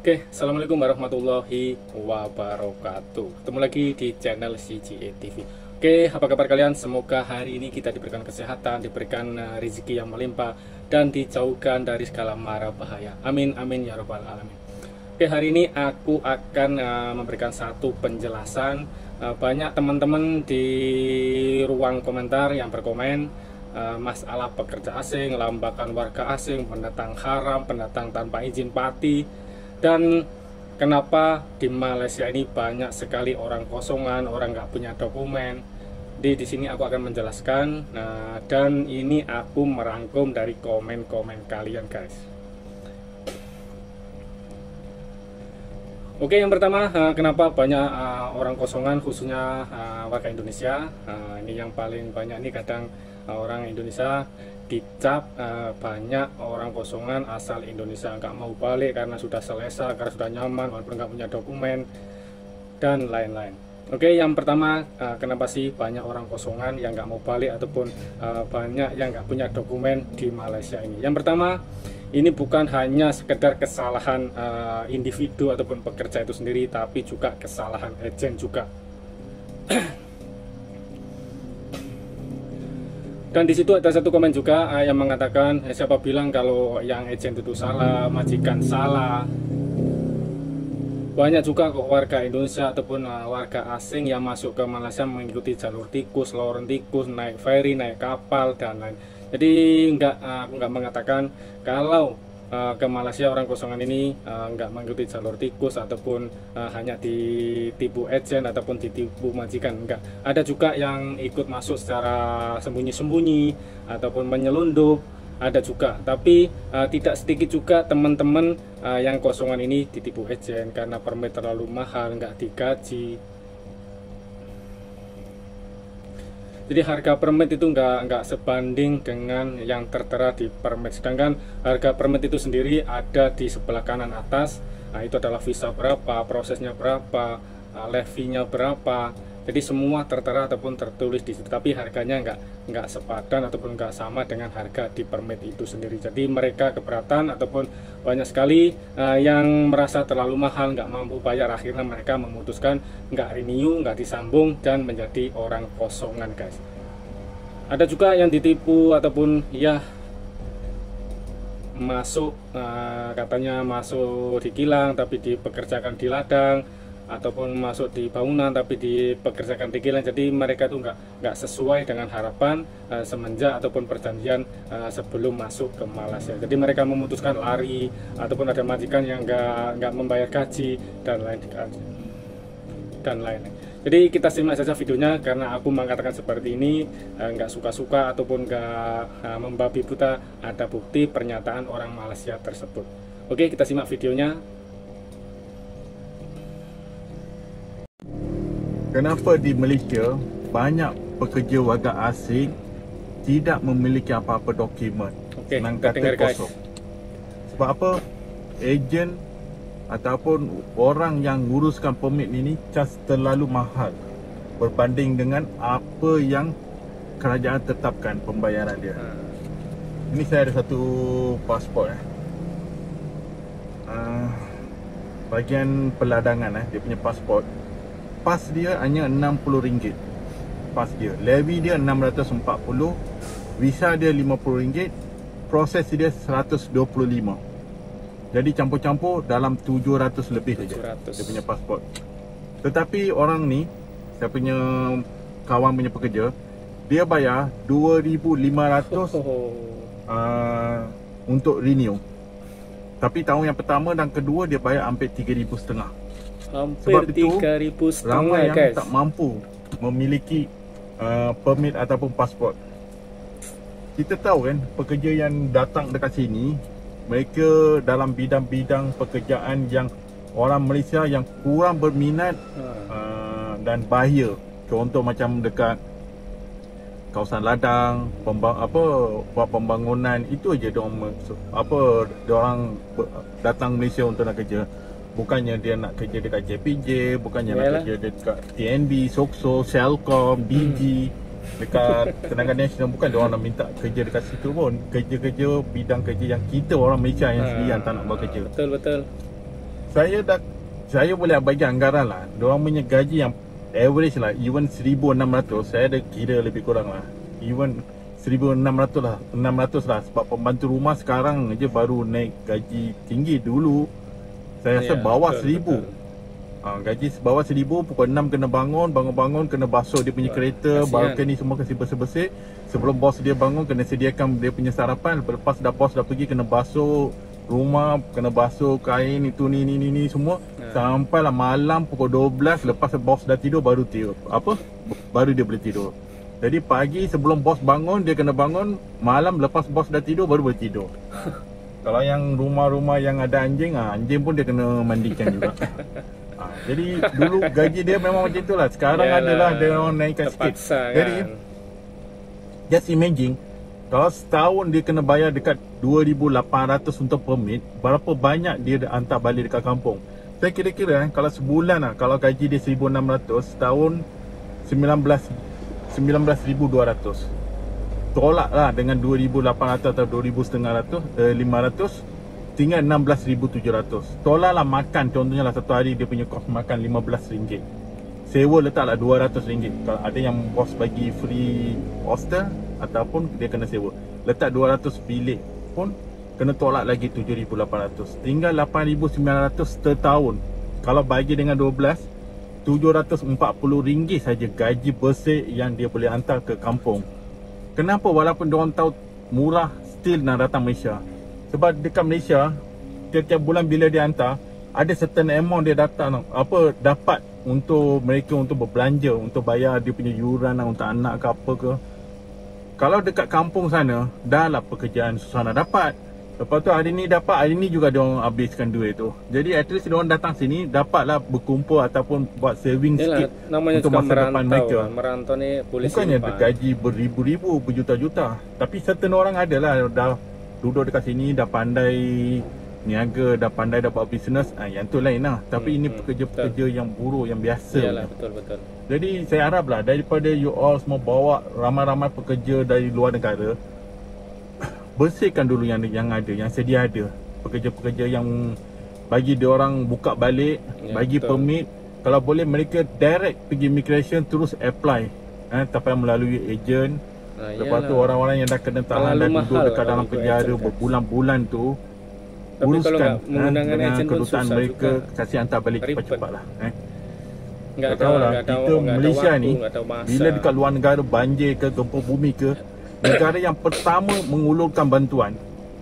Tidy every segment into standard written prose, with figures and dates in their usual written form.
Oke, Assalamualaikum warahmatullahi wabarakatuh. Ketemu lagi di channel CGA TV. Oke, apa kabar kalian? Semoga hari ini kita diberikan kesehatan, diberikan rezeki yang melimpah, dan dijauhkan dari segala mara bahaya. Amin, amin, ya robbal alamin. Oke, hari ini aku akan memberikan satu penjelasan. Banyak teman-teman di ruang komentar yang berkomen masalah pekerja asing, lambakan warga asing, pendatang haram, pendatang tanpa izin pati. Dan kenapa di Malaysia ini banyak sekali orang kosongan, orang nggak punya dokumen. Di sini aku akan menjelaskan. Nah, dan ini aku merangkum dari komen-komen kalian, guys. Oke, yang pertama, kenapa banyak orang kosongan, khususnya warga Indonesia. Ini yang paling banyak nih, kadang orang Indonesia dicap banyak orang kosongan asal Indonesia nggak mau balik karena sudah selesa, karena sudah nyaman walaupun nggak punya dokumen dan lain-lain. Oke, yang pertama, kenapa sih banyak orang kosongan yang nggak mau balik ataupun banyak yang nggak punya dokumen di Malaysia ini? Yang pertama, ini bukan hanya sekedar kesalahan individu ataupun pekerja itu sendiri, tapi juga kesalahan agen juga. Dan di situ ada satu komen juga yang mengatakan, siapa bilang kalau yang agen itu salah, majikan salah. Banyak juga kok warga Indonesia ataupun warga asing yang masuk ke Malaysia mengikuti jalur tikus, lorong tikus, naik ferry, naik kapal, dan lain. Jadi aku nggak mengatakan kalau ke Malaysia orang kosongan ini nggak mengikuti jalur tikus ataupun hanya ditipu agen ataupun ditipu majikan. Enggak, ada juga yang ikut masuk secara sembunyi-sembunyi ataupun menyelundup, ada juga. Tapi tidak sedikit juga teman-teman yang kosongan ini ditipu agen karena permit terlalu mahal, nggak digaji. Jadi harga permit itu nggak sebanding dengan yang tertera di permit. Sedangkan harga permit itu sendiri ada di sebelah kanan atas. Nah, itu adalah visa berapa, prosesnya berapa, levinya berapa. Jadi semua tertera ataupun tertulis di situ. Tapi harganya nggak sepadan ataupun nggak sama dengan harga di permit itu sendiri. Jadi mereka keberatan ataupun banyak sekali yang merasa terlalu mahal, nggak mampu bayar. Akhirnya mereka memutuskan nggak renew, nggak disambung, dan menjadi orang kosongan, guys. Ada juga yang ditipu ataupun ya masuk, katanya masuk di kilang tapi dipekerjakan di ladang, ataupun masuk di bangunan tapi dipekerjakan di kilang. Jadi mereka itu nggak sesuai dengan harapan semenjak ataupun perjanjian sebelum masuk ke Malaysia. Jadi mereka memutuskan lari, ataupun ada majikan yang nggak membayar gaji dan lain-lain. Jadi kita simak saja videonya, karena aku mengatakan seperti ini nggak suka-suka ataupun nggak membabi buta. Ada bukti pernyataan orang Malaysia tersebut. Oke, kita simak videonya. Kenapa di Malaysia banyak pekerja warga asing tidak memiliki apa-apa dokumen? Oke, Senang kita kata dengar, guys. kosong. Sebab apa? Ejen ataupun orang yang nguruskan permit ini cas terlalu mahal berbanding dengan apa yang kerajaan tetapkan pembayaran dia. Ini saya ada satu pasport bagian peladangan dia punya pasport. Pas dia hanya RM60. Pas dia, levy dia RM640, visa dia RM50, proses dia RM125. Jadi campur-campur dalam RM700 lebih saja dia punya pasport. Tetapi orang ni, saya punya kawan punya pekerja, dia bayar RM2,500 untuk renew. Tapi tahun yang pertama dan kedua dia bayar hampir RM3,500. Hampir 3.500, ramai yang guys. tak mampu memiliki permit ataupun pasport. Kita tahu kan, pekerja yang datang dekat sini, mereka dalam bidang-bidang pekerjaan yang orang Malaysia yang kurang berminat dan bahaya. Contoh macam dekat kawasan ladang, buat pembangunan, itu aja diorang datang Malaysia untuk nak kerja. Bukannya dia nak kerja dekat JPJ, bukannya nak kerja dekat TNB, Sokso, Selcom, DG, dekat Tenaga Nasional. Bukan dia orang nak minta kerja dekat situ pun. Kerja-kerja, bidang kerja yang kita orang Malaysia yang sendiri yang tak nak buat kerja. Betul. saya boleh bagi anggaran lah. Diorang punya gaji yang average lah, even 1,600, saya ada kira lebih kurang lah. Even 1,600 lah, 600 lah. Sebab pembantu rumah sekarang je baru naik gaji tinggi. Dulu saya rasa bawah 1,000. Gaji bawah 1,000, pukul 6 kena bangun kena basuh dia punya kereta, balkoni semua kasi bersih-bersih. Sebelum bos dia bangun kena sediakan dia punya sarapan. Lepas bos dah pergi kena basuh rumah, kena basuh kain itu ni semua. Sampailah malam pukul 12, lepas bos dah tidur baru baru dia boleh tidur. Jadi pagi sebelum bos bangun dia kena bangun, malam lepas bos dah tidur baru boleh tidur. Kalau yang rumah-rumah yang ada anjing, anjing pun dia kena mandikan juga. Jadi dulu gaji dia memang macam itulah. Sekarang adalah dia orang naikkan sikit. Jadi just imagine kalau setahun dia kena bayar dekat 2,800 untuk permit, berapa banyak dia hantar balik dekat kampung. Saya kira-kira kalau sebulan lah, kalau gaji dia 1,600, setahun 19,200. Tolak lah dengan 2,800 atau 2,500, tinggal 16,700. Tolak lah makan, contohnya lah satu hari dia punya kos makan RM15. Sewa letaklah RM200. Kalau ada yang bos bagi free hostel ataupun dia kena sewa, letak 200 bilik pun kena tolak lagi 7,800. Tinggal 8,900 setahun. Kalau bagi dengan 12, RM740 saja gaji bersih yang dia boleh hantar ke kampung. Kenapa walaupun diorang tahu murah, still nak datang Malaysia? Sebab dekat Malaysia, tiap-tiap bulan bila dia hantar, ada certain amount dia dapat untuk mereka untuk berbelanja, untuk bayar dia punya yuran untuk anak ke apa ke. Kalau dekat kampung sana, dah lah pekerjaan susah nak dapat. Lepas tu hari ni dapat, hari ni juga diorang habiskan duit tu. Jadi at least diorang datang sini, dapatlah berkumpul ataupun buat saving sikit untuk masa depan mereka. Merantau ni boleh bukannya gaji beribu-ribu, berjuta-juta. Tapi certain orang adalah dah duduk dekat sini, dah pandai niaga, dah pandai dah buat bisnes, yang tu lain lah. Tapi ini pekerja-pekerja yang buruh, yang biasa. Yalah, betul. Jadi saya harap lah daripada you all semua bawa ramai-ramai pekerja dari luar negara, bersihkan dulu yang ada, yang sedia ada. Pekerja-pekerja yang bagi dia orang buka balik, bagi permit. Kalau boleh mereka direct pergi immigration terus apply, tak payah melalui ejen. Lepas tu orang-orang yang dah kena tahan dan duduk dekat dalam penjara berbulan-bulan tu, uruskan dengan kedutaan mereka, kasih hantar balik cepat-cepat lah. Tak tahulah, kita Malaysia ni bila dekat luar negara banjir ke, gempa bumi ke, negara yang pertama mengulurkan bantuan.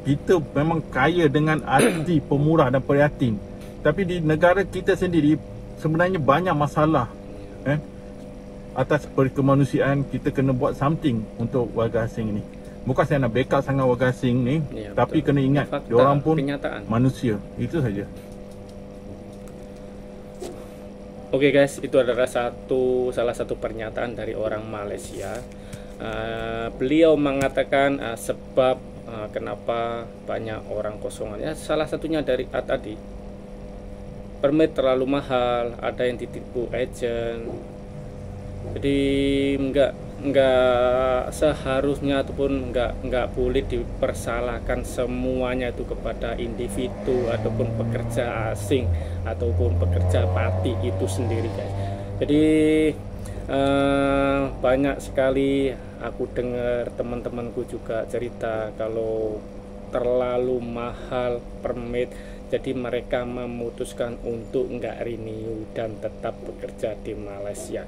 Kita memang kaya dengan arti pemurah dan prihatin. Tapi di negara kita sendiri sebenarnya banyak masalah. Atas kemanusiaan, kita kena buat something untuk warga asing ni. Bukan saya nak backup sangat warga asing ni, tapi kena ingat diorang pun manusia. Itu saja. Oke guys, itu adalah salah satu pernyataan dari orang Malaysia. Beliau mengatakan sebab kenapa banyak orang kosongan. Ya, salah satunya dari tadi permit terlalu mahal, ada yang ditipu ejen. Jadi nggak seharusnya ataupun nggak boleh dipersalahkan semuanya itu kepada individu ataupun pekerja asing ataupun pekerja pati itu sendiri guys. Jadi banyak sekali aku dengar teman-temanku juga cerita kalau terlalu mahal permit, jadi mereka memutuskan untuk nggak renew dan tetap bekerja di Malaysia.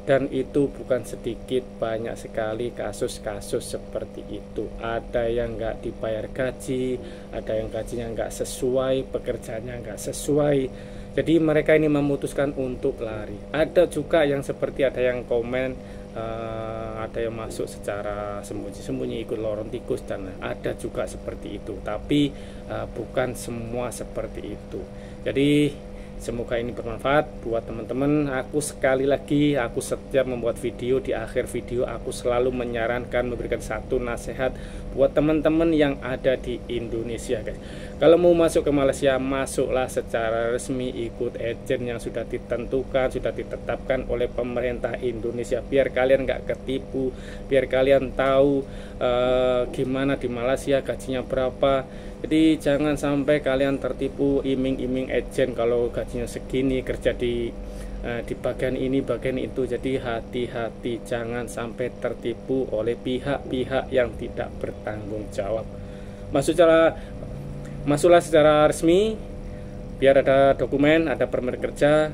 Dan itu bukan sedikit, banyak sekali kasus-kasus seperti itu. Ada yang nggak dibayar gaji, ada yang gajinya nggak sesuai, pekerjaannya nggak sesuai. Jadi mereka ini memutuskan untuk lari. Ada juga yang seperti ada yang komen, ada yang masuk secara sembunyi-sembunyi ikut lorong tikus, dan ada juga seperti itu. Tapi bukan semua seperti itu. Jadi semoga ini bermanfaat buat teman-teman. Aku sekali lagi, aku setiap membuat video, di akhir video aku selalu menyarankan, memberikan satu nasihat buat teman-teman yang ada di Indonesia guys. Kalau mau masuk ke Malaysia, masuklah secara resmi, ikut agent yang sudah ditentukan, sudah ditetapkan oleh pemerintah Indonesia, biar kalian nggak ketipu, biar kalian tahu gimana di Malaysia, gajinya berapa. Jadi jangan sampai kalian tertipu iming-iming agent kalau gajinya segini, kerja di bagian ini bagian itu. Jadi hati-hati, jangan sampai tertipu oleh pihak-pihak yang tidak bertanggung jawab. Masuklah secara resmi, biar ada dokumen, ada permen kerja,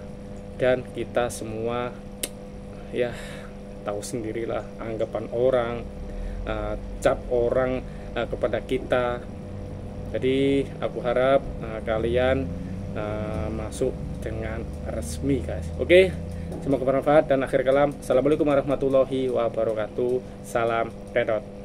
dan kita semua ya tahu sendirilah anggapan orang, cap orang kepada kita. Jadi aku harap kalian masuk dengan resmi guys. Oke, semoga bermanfaat dan akhir kalam, assalamualaikum warahmatullahi wabarakatuh. Salam pedot.